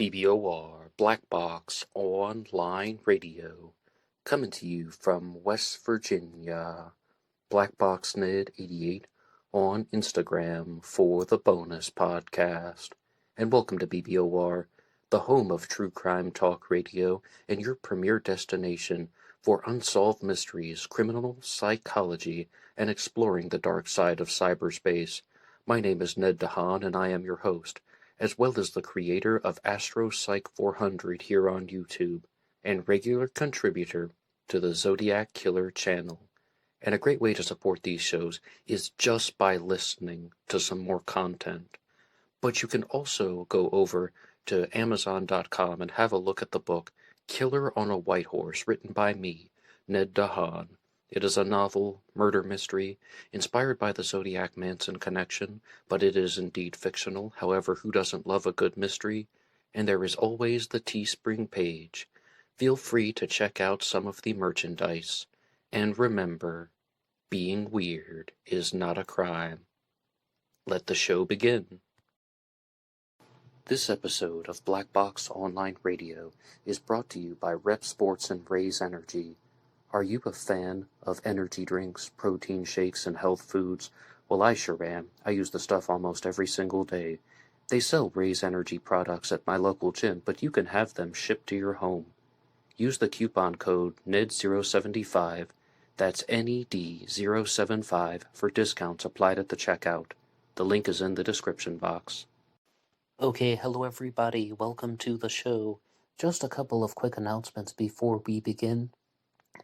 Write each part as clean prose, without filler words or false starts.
BBOR Black Box Online Radio, coming to you from West Virginia. BlackBoxNid88 on Instagram for the bonus podcast. And welcome to BBOR, the home of true crime talk radio and your premier destination for unsolved mysteries, criminal psychology, and exploring the dark side of cyberspace. My name is Ned DeHaan, and I am your host, as well as the creator of AstroPsych 400 here on YouTube, and regular contributor to the Zodiac Killer channel. And a great way to support these shows is just by listening to some more content. But you can also go over to Amazon.com and have a look at the book Killer on a White Horse, written by me, Ned DeHaan. It is a novel, murder mystery, inspired by the Zodiac Manson connection, but it is indeed fictional. However, who doesn't love a good mystery? And there is always the TeeSpring page. Feel free to check out some of the merchandise. And remember, being weird is not a crime. Let the show begin. This episode of Black Box Online Radio is brought to you by Rep Sports and Raze Energy. Are you a fan of energy drinks, protein shakes, and health foods? Well, I sure am. I use the stuff almost every single day. They sell Raze Energy products at my local gym, but you can have them shipped to your home. Use the coupon code NED075, that's NED075, for discounts applied at the checkout. The link is in the description box. Okay, hello everybody. Welcome to the show. Just a couple of quick announcements before we begin.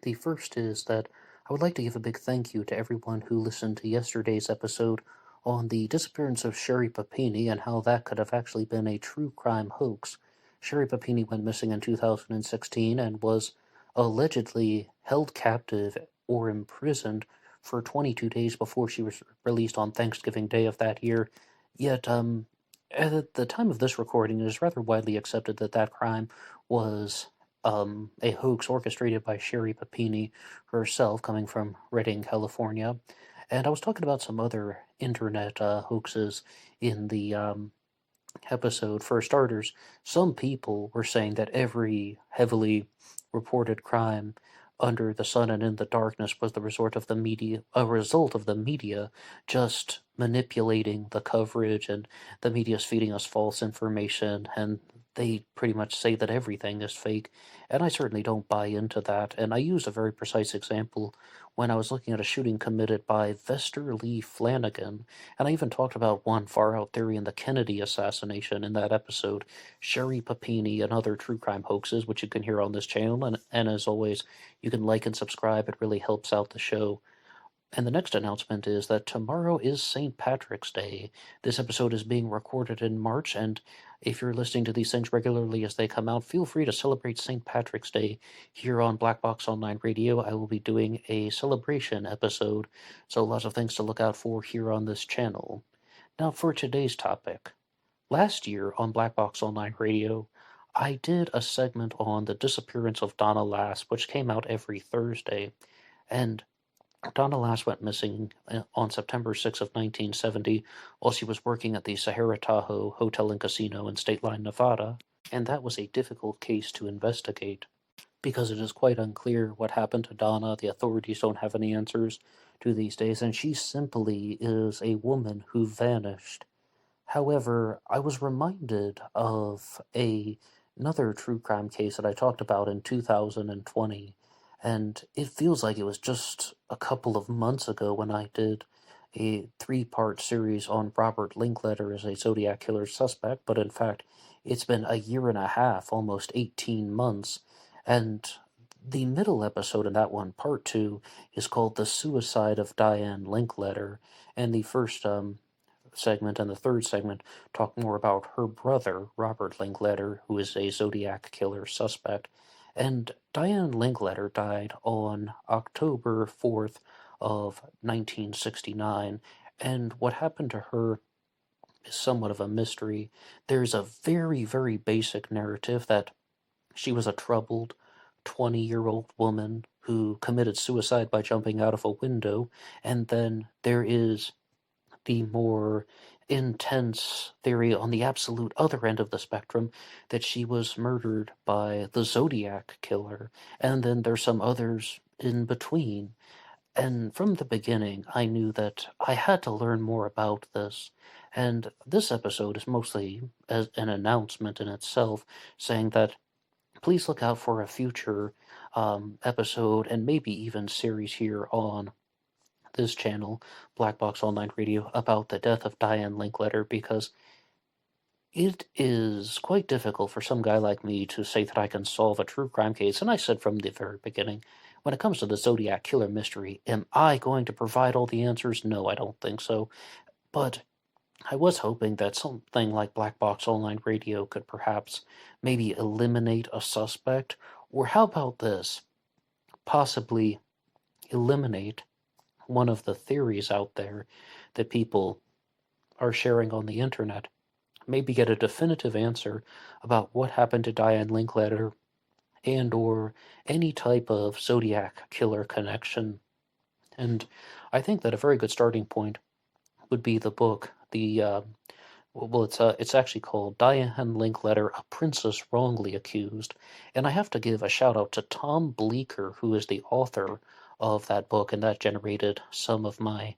The first is that I would like to give a big thank you to everyone who listened to yesterday's episode on the disappearance of Sherry Papini and how that could have actually been a true crime hoax. Sherry Papini went missing in 2016 and was allegedly held captive or imprisoned for 22 days before she was released on Thanksgiving Day of that year. Yet, at the time of this recording, it is rather widely accepted that that crime was a hoax orchestrated by Sherry Papini herself, coming from Redding, California. And I was talking about some other internet hoaxes in the episode. For starters, some people were saying that every heavily reported crime under the sun and in the darkness was a result of the media just manipulating the coverage, and the media's feeding us false information, and they pretty much say that everything is fake, and I certainly don't buy into that. And I use a very precise example when I was looking at a shooting committed by Vester Lee Flanagan, and I even talked about one far-out theory in the Kennedy assassination in that episode, Sherry Papini, and other true crime hoaxes, which you can hear on this channel, and as always, you can like and subscribe. It really helps out the show. And the next announcement is that tomorrow is St. Patrick's Day. This episode is being recorded in March, and if you're listening to these things regularly as they come out, feel free to celebrate St. Patrick's Day here on Black Box Online Radio. I will be doing a celebration episode, so lots of things to look out for here on this channel. Now for today's topic. Last year on Black Box Online Radio, I did a segment on the disappearance of Donna Lass, which came out every Thursday, and Donna Lass went missing on September 6 of 1970 while she was working at the Sahara Tahoe Hotel and Casino in State Line, Nevada, and that was a difficult case to investigate because it is quite unclear what happened to Donna. The authorities don't have any answers to these days, and she simply is a woman who vanished. However, I was reminded of another true crime case that I talked about in 2020, and it feels like it was just a couple of months ago when I did a 3-part series on Robert Linkletter as a Zodiac killer suspect, but in fact, it's been a year and a half, almost 18 months, and the middle episode in that one, part 2, is called The Suicide of Diane Linkletter, and the first segment and the third segment talk more about her brother, Robert Linkletter, who is a Zodiac killer suspect. And Diane Linkletter died on October 4th of 1969, and what happened to her is somewhat of a mystery. There's a very, very basic narrative that she was a troubled 20-year-old woman who committed suicide by jumping out of a window, and then there is the more intense theory on the absolute other end of the spectrum that she was murdered by the Zodiac killer, and then there's some others in between. And from the beginning, I knew that I had to learn more about this. And this episode is mostly as an announcement in itself, saying that please look out for a future episode and maybe even series here on this channel, Black Box Online Radio, about the death of Diane Linkletter, because it is quite difficult for some guy like me to say that I can solve a true crime case. And I said from the very beginning, when it comes to the Zodiac killer mystery, am I going to provide all the answers? No, I don't think so. But I was hoping that something like Black Box Online Radio could perhaps maybe eliminate a suspect, or how about this? Possibly eliminate one of the theories out there that people are sharing on the internet. Maybe get a definitive answer about what happened to Diane Linkletter and or any type of Zodiac killer connection. And I think that a very good starting point would be the book, it's actually called Diane Linkletter, A Princess Wrongly Accused. And I have to give a shout out to Tom Bleecker, who is the author of that book, and that generated some of my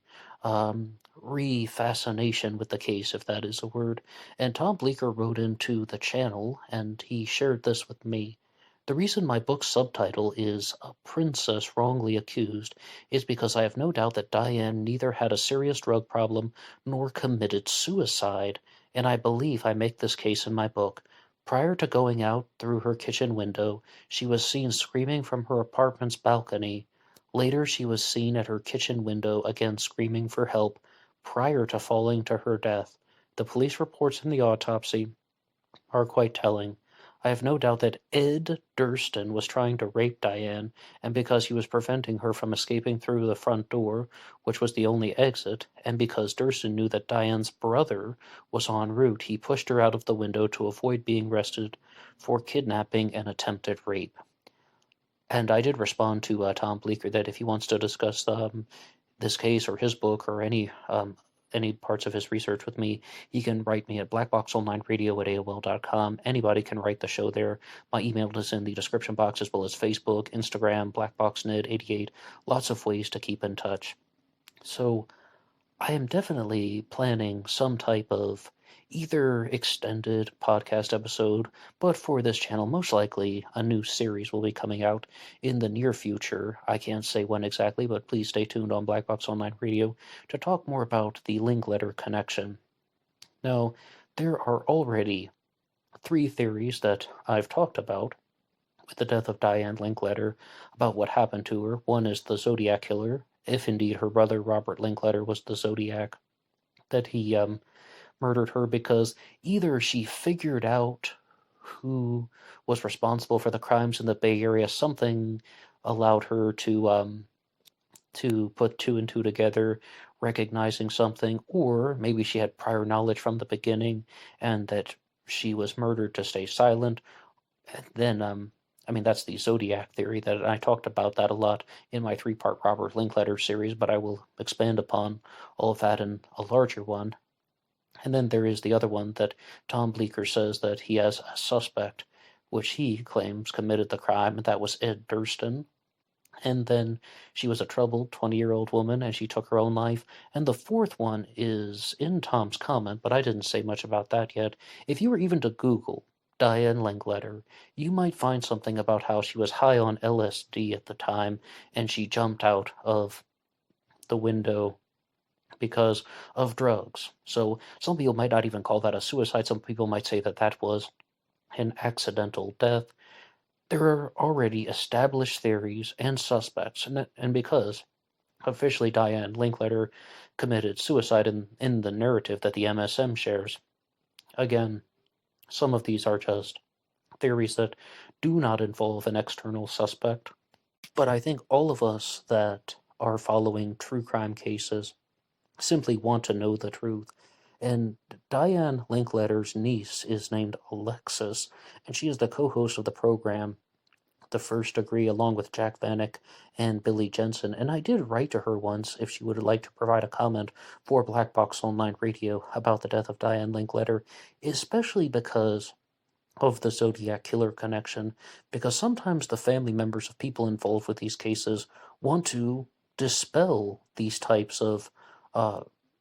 re-fascination with the case, if that is a word. And Tom Bleecker wrote into the channel, and he shared this with me. The reason my book's subtitle is A Princess Wrongly Accused is because I have no doubt that Diane neither had a serious drug problem nor committed suicide, and I believe I make this case in my book. Prior to going out through her kitchen window, she was seen screaming from her apartment's balcony. Later, she was seen at her kitchen window again screaming for help prior to falling to her death. The police reports in the autopsy are quite telling. I have no doubt that Ed Durston was trying to rape Diane, and because he was preventing her from escaping through the front door, which was the only exit, and because Durston knew that Diane's brother was en route, he pushed her out of the window to avoid being arrested for kidnapping and attempted rape. And I did respond to Tom Bleecker that if he wants to discuss this case or his book or any parts of his research with me, he can write me at blackboxonlineradio@aol.com. Anybody can write the show there. My email is in the description box, as well as Facebook, Instagram, BlackBoxNid88. Lots of ways to keep in touch. So I am definitely planning some type of either extended podcast episode, but for this channel, most likely a new series will be coming out in the near future. I can't say when exactly, but please stay tuned on Black Box Online Radio to talk more about the Linkletter connection. Now, there are already 3 theories that I've talked about with the death of Diane Linkletter about what happened to her. One is the Zodiac killer, if indeed her brother Robert Linkletter was the Zodiac, that he murdered her because either she figured out who was responsible for the crimes in the Bay Area, something allowed her to put 2 and 2 together, recognizing something, or maybe she had prior knowledge from the beginning and that she was murdered to stay silent. And then that's the Zodiac theory, that I talked about that a lot in my 3-part Robert Linkletter series, but I will expand upon all of that in a larger one. And then there is the other one that Tom Bleecker says that he has a suspect, which he claims committed the crime, and that was Ed Durston. And then she was a troubled 20-year-old woman, and she took her own life. And the 4th one is in Tom's comment, but I didn't say much about that yet. If you were even to Google Diane Linkletter, you might find something about how she was high on LSD at the time, and she jumped out of the window because of drugs. So some people might not even call that a suicide. Some people might say that that was an accidental death. There are already established theories and suspects, and because officially Diane Linkletter committed suicide in the narrative that the MSM shares, again, some of these are just theories that do not involve an external suspect. But I think all of us that are following true crime cases simply want to know the truth. And Diane Linkletter's niece is named Alexis, and she is the co-host of the program the First Degree along with Jack Vanek and Billy Jensen, and I did write to her once if she would like to provide a comment for Black Box Online Radio about the death of Diane Linkletter, especially because of the Zodiac killer connection, because sometimes the family members of people involved with these cases want to dispel these types of uh,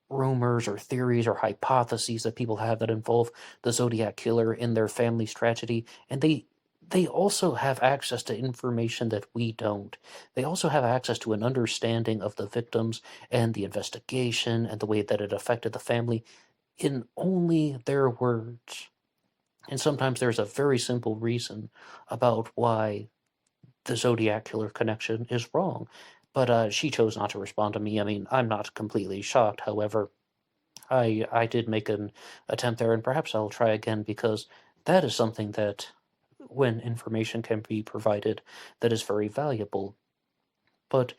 rumors or theories or hypotheses that people have that involve the Zodiac killer in their family's tragedy, and they also have access to information that we don't. They also have access to an understanding of the victims and the investigation and the way that it affected the family in only their words. And sometimes there's a very simple reason about why the Zodiac killer connection is wrong. But she chose not to respond to me. I mean, I'm not completely shocked. However, I did make an attempt there, and perhaps I'll try again because that is something that, when information can be provided, that is very valuable. But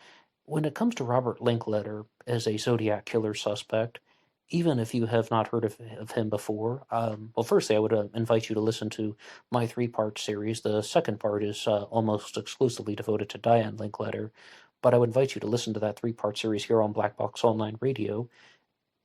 when it comes to Robert Linkletter as a Zodiac killer suspect, even if you have not heard of him before, well, firstly, I would invite you to listen to my three-part series. The second part is almost exclusively devoted to Diane Linkletter, but I would invite you to listen to that three-part series here on Black Box Online Radio.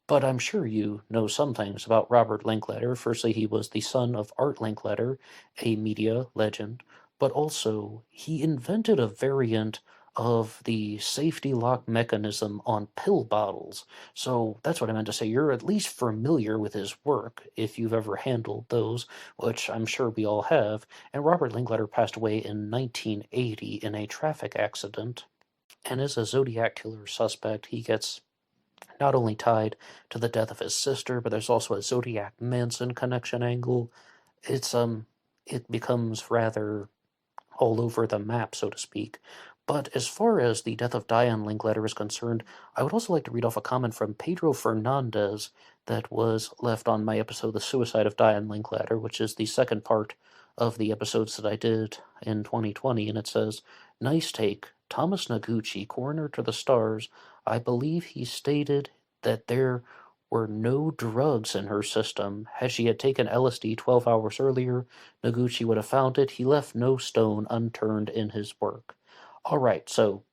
But I'm sure you know some things about Robert Linkletter. Firstly, he was the son of Art Linkletter, a media legend, but also he invented a variant of the safety lock mechanism on pill bottles. So that's what I meant to say. You're at least familiar with his work if you've ever handled those, which I'm sure we all have. And Robert Linkletter passed away in 1980 in a traffic accident. And as a Zodiac killer suspect, he gets not only tied to the death of his sister, but there's also a Zodiac Manson connection angle. It becomes rather all over the map, so to speak. But as far as the death of Diane Linkletter is concerned, I would also like to read off a comment from Pedro Fernandez that was left on my episode, The Suicide of Diane Linkletter, which is the second part of the episodes that I did in 2020, and it says, "Nice take. Thomas Noguchi, coroner to the stars, I believe he stated that there were no drugs in her system. Had she had taken LSD 12 hours earlier, Noguchi would have found it. He left no stone unturned in his work." All right, so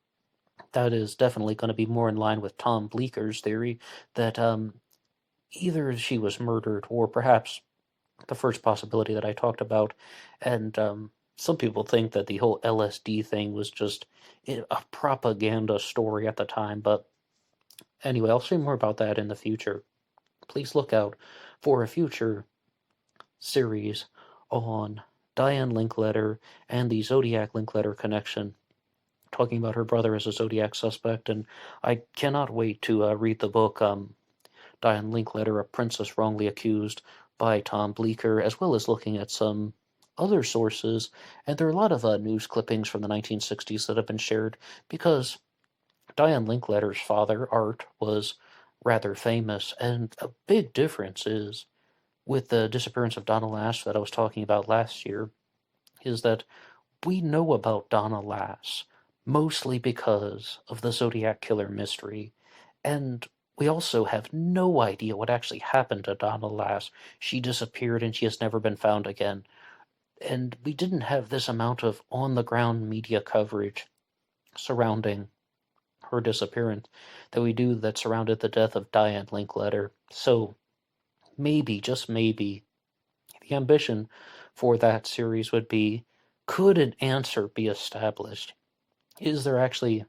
that is definitely going to be more in line with Tom Bleeker's theory that either she was murdered or perhaps the first possibility that I talked about. And some people think that the whole LSD thing was just a propaganda story at the time. But anyway, I'll say more about that in the future. Please look out for a future series on Diane Linkletter and the Zodiac Linkletter connection, talking about her brother as a Zodiac suspect. And I cannot wait to read the book Diane Linkletter, A Princess Wrongly Accused by Tom Bleeker, as well as looking at some other sources. And there are a lot of news clippings from the 1960s that have been shared because Diane Linkletter's father, Art, was rather famous. And a big difference is with the disappearance of Donna Lass that I was talking about last year, is that we know about Donna Lass mostly because of the Zodiac Killer mystery. And we also have no idea what actually happened to Donna Lass. She disappeared and she has never been found again. And we didn't have this amount of on-the-ground media coverage surrounding her disappearance that we do that surrounded the death of Diane Linkletter. So maybe, just maybe, the ambition for that series would be, could an answer be established? Is there actually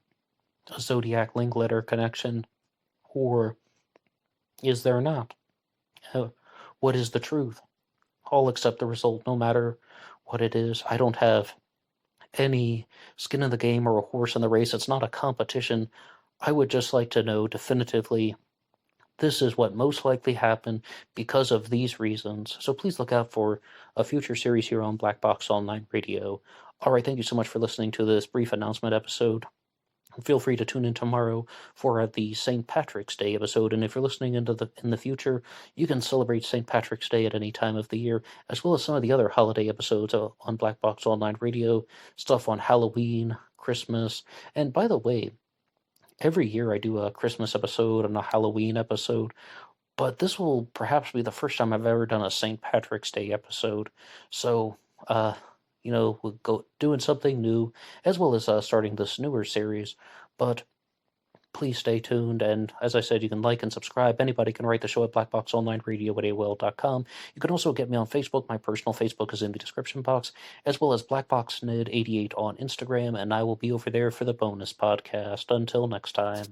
a Zodiac Linkletter connection, or is there not? What is the truth? I'll accept the result no matter what it is. I don't have any skin in the game or a horse in the race. It's not a competition. I would just like to know definitively this is what most likely happened because of these reasons. So please look out for a future series here on Black Box Online Radio. All right, thank you so much for listening to this brief announcement episode. Feel free to tune in tomorrow for the St. Patrick's Day episode, and if you're listening in the future, you can celebrate St. Patrick's Day at any time of the year, as well as some of the other holiday episodes on Black Box Online Radio, stuff on Halloween, Christmas, and by the way, every year I do a Christmas episode and a Halloween episode, but this will perhaps be the first time I've ever done a St. Patrick's Day episode, so, we'll go doing something new, as well as starting this newer series. But please stay tuned, and as I said, you can like and subscribe. Anybody can write the show at BlackBoxOnlineRadio@AOL.com. You can also get me on Facebook. My personal Facebook is in the description box, as well as BlackBoxNid88 on Instagram, and I will be over there for the bonus podcast. Until next time.